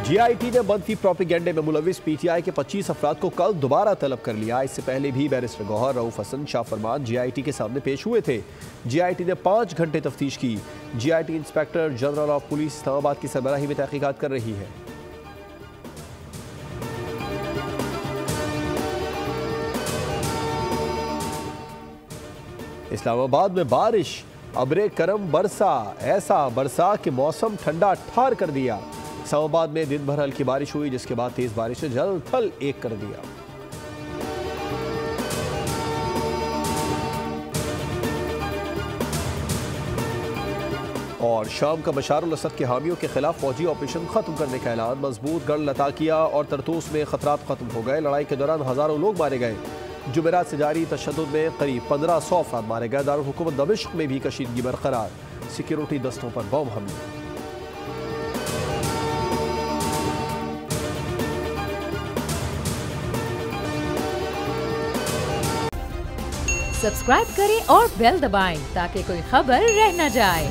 GIT ने मनफी प्रोपेगेंडे में मुलविस PTI के 25 अफराद को कल दोबारा तलब कर लिया। इससे पहले भी बैरिस्टर गौहर, रऊफ हसन, शाह फरमान GIT के सामने पेश हुए थे। GIT ने 5 घंटे तफ्तीश की। GIT inspector general of police Islamabad की सरबराही में तहकीकात कर रही है। इस्लामाबाद में बारिश, अबरे करम बरसा, ऐसा बरसा कि मौसम ठंडा ठार कर दिया। इस्लामाबाद में दिन भर हल्की बारिश हुई, जिसके बाद तेज बारिश ने जल थल एक कर दिया। और शाम का बशार अल असद के हामियों के खिलाफ फौजी ऑपरेशन खत्म करने का ऐलान। मजबूत गढ़ लताकिया और तरतूस में खतरात खत्म हो गए। लड़ाई के दौरान हजारों लोग मारे गए। जुमेरात से जारी तशद्दुद में करीब 1500 अफराद मारे गए। दारुल हुकूमत दमिश्क में भी कशीदगी बरकरार। सिक्योरिटी दस्तों पर बम हमले। सब्सक्राइब करें और बेल दबाएं ताकि कोई खबर रह न जाए।